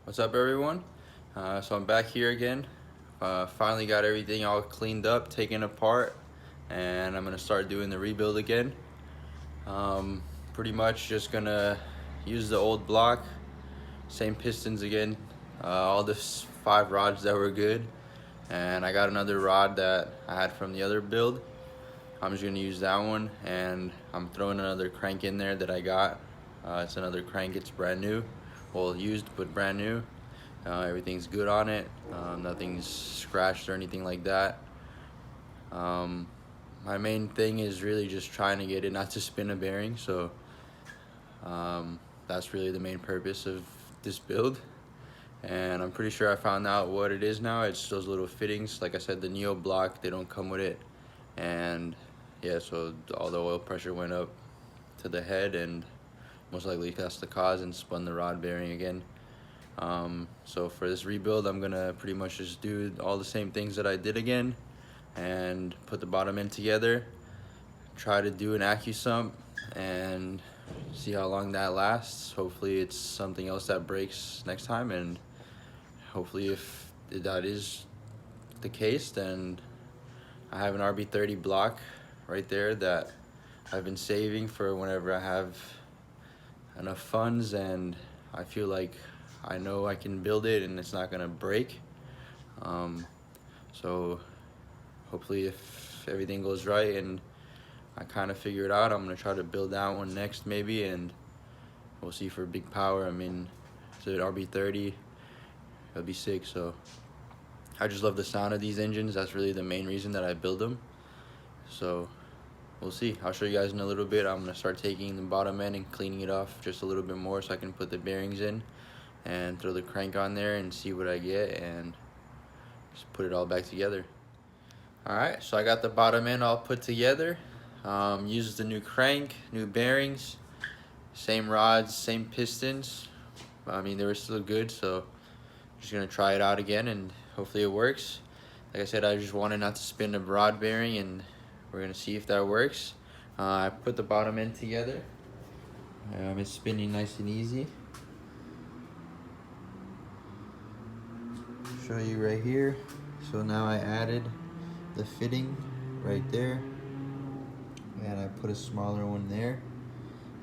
What's up, everyone? So I'm back here again. Finally got everything all cleaned up, taken apart, and I'm gonna start doing the rebuild again. Pretty much just gonna use the old block, same pistons again, all the 5 rods that were good, and I got another rod that I had from the other build. I'm just gonna use that one, and I'm throwing another crank in there that I got. It's another crank, it's brand new, well used but brand new. Everything's good on it, nothing's scratched or anything like that. My main thing is really just trying to get it not to spin a bearing, so that's really the main purpose of this build. And I'm pretty sure I found out what it is now. It's those little fittings, like I said, the Neo block, they don't come with it. And yeah, so all the oil pressure went up to the head, and most likely that's the cause, and spun the rod bearing again. So for this rebuild, I'm gonna pretty much just do all the same things that I did again and put the bottom end together, try to do an AccuSump and see how long that lasts. Hopefully it's something else that breaks next time, and hopefully if that is the case, then I have an Rb30 block right there that I've been saving for whenever I have enough funds and I feel like I know I can build it and it's not gonna break. So hopefully if everything goes right and I kind of figure it out, I'm gonna try to build that one next maybe, and we'll see for big power. I mean, it's an Rb30, it'll be sick. So I just love the sound of these engines. That's really the main reason that I build them. So we'll see. I'll show you guys in a little bit. I'm gonna start taking the bottom end and cleaning it off just a little bit more so I can put the bearings in and throw the crank on there and see what I get and just put it all back together. Alright, so I got the bottom end all put together. Used the new crank, new bearings, same rods, same pistons. I mean, they were still good, so just gonna try it out again and hopefully it works. Like I said, I just wanted not to spin the rod bearing, and we're gonna see if that works. I put the bottom end together. It's spinning nice and easy. Show you right here. So now I added the fitting right there, and I put a smaller one there,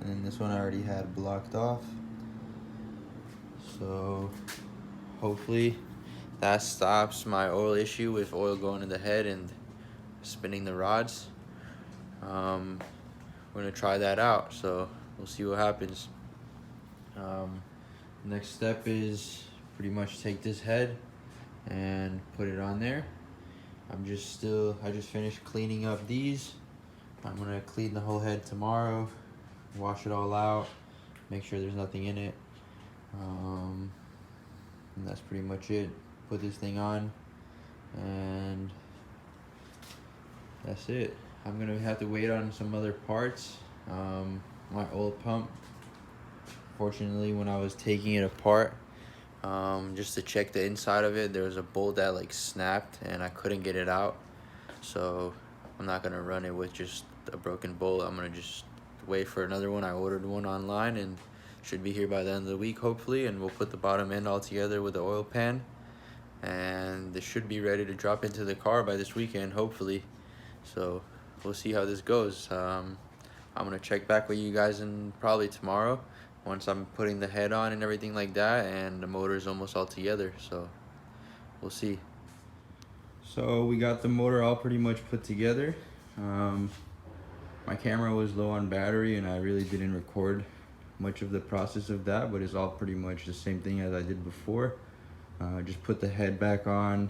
and then this one I already had blocked off. So hopefully that stops my oil issue with oil going in the head and spinning the rods. We're gonna try that out, so we'll see what happens. Next step is pretty much take this head and put it on there. I just finished cleaning up these. I'm gonna clean the whole head tomorrow, wash it all out, make sure there's nothing in it. And that's pretty much it. Put this thing on and that's it. I'm gonna have to wait on some other parts. My oil pump, fortunately, when I was taking it apart, just to check the inside of it, there was a bolt that like snapped and I couldn't get it out. So I'm not gonna run it with just a broken bolt. I'm gonna just wait for another one. I ordered one online and should be here by the end of the week hopefully, and we'll put the bottom end all together with the oil pan, and this should be ready to drop into the car by this weekend hopefully. So we'll see how this goes. I'm gonna check back with you guys in probably tomorrow once I'm putting the head on and everything like that, and the motor is almost all together, so we'll see. So we got the motor all pretty much put together. My camera was low on battery and I really didn't record much of the process of that, but it's all pretty much the same thing as I did before. Just put the head back on,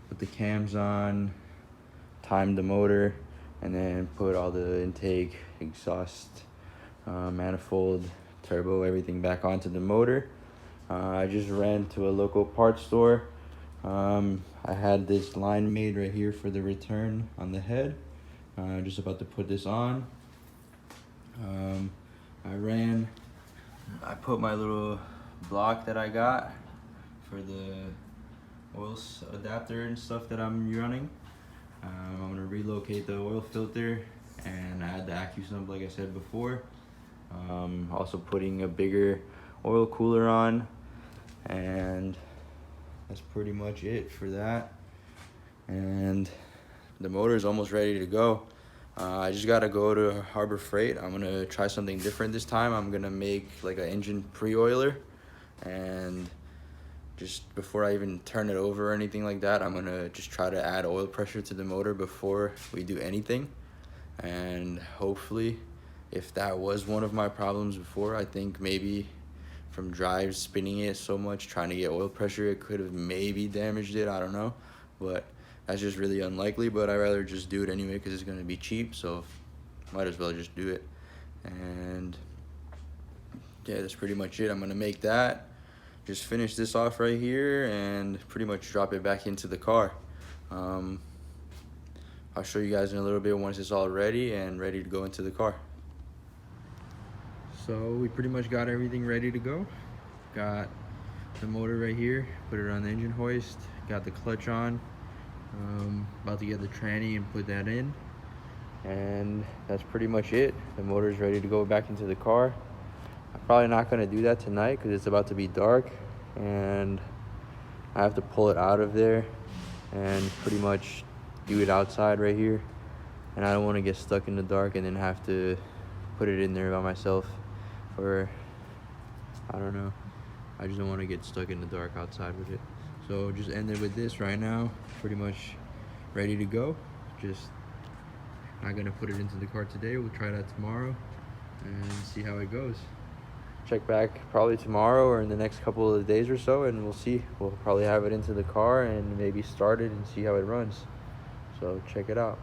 put the cams on, timed the motor, and then put all the intake, exhaust, manifold, turbo, everything back onto the motor. I just ran to a local parts store. I had this line made right here for the return on the head. Just about to put this on. I put my little block that I got for the oil adapter and stuff that I'm running. I'm gonna relocate the oil filter and add the AccuSump like I said before. Also putting a bigger oil cooler on, And that's pretty much it for that. And the motor is almost ready to go. I just gotta go to Harbor Freight. I'm gonna try something different this time. I'm gonna make like an engine pre-oiler, and just before I even turn it over or anything like that, I'm gonna just try to add oil pressure to the motor before we do anything. And hopefully, if that was one of my problems before, I think maybe from drive spinning it so much, trying to get oil pressure, it could have maybe damaged it, I don't know. But that's just really unlikely, but I'd rather just do it anyway because it's gonna be cheap, so might as well just do it. And yeah, that's pretty much it. I'm gonna make that, just finish this off right here, and pretty much drop it back into the car. I'll show you guys in a little bit once it's all ready and ready to go into the car. So we pretty much got everything ready to go. Got the motor right here, put it on the engine hoist, got the clutch on. About to get the tranny and put that in, and that's pretty much it. The motor is ready to go back into the car. I'm probably not going to do that tonight because it's about to be dark, and I have to pull it out of there and pretty much do it outside right here, and I don't want to get stuck in the dark and then have to put it in there by myself, or I don't know. I just don't want to get stuck in the dark outside with it. So just ended with this right now, pretty much ready to go. Just not gonna put it into the car today. We'll try that tomorrow and see how it goes. Check back probably tomorrow or in the next couple of days or so, and we'll see. We'll probably have it into the car and maybe start it and see how it runs. So check it out.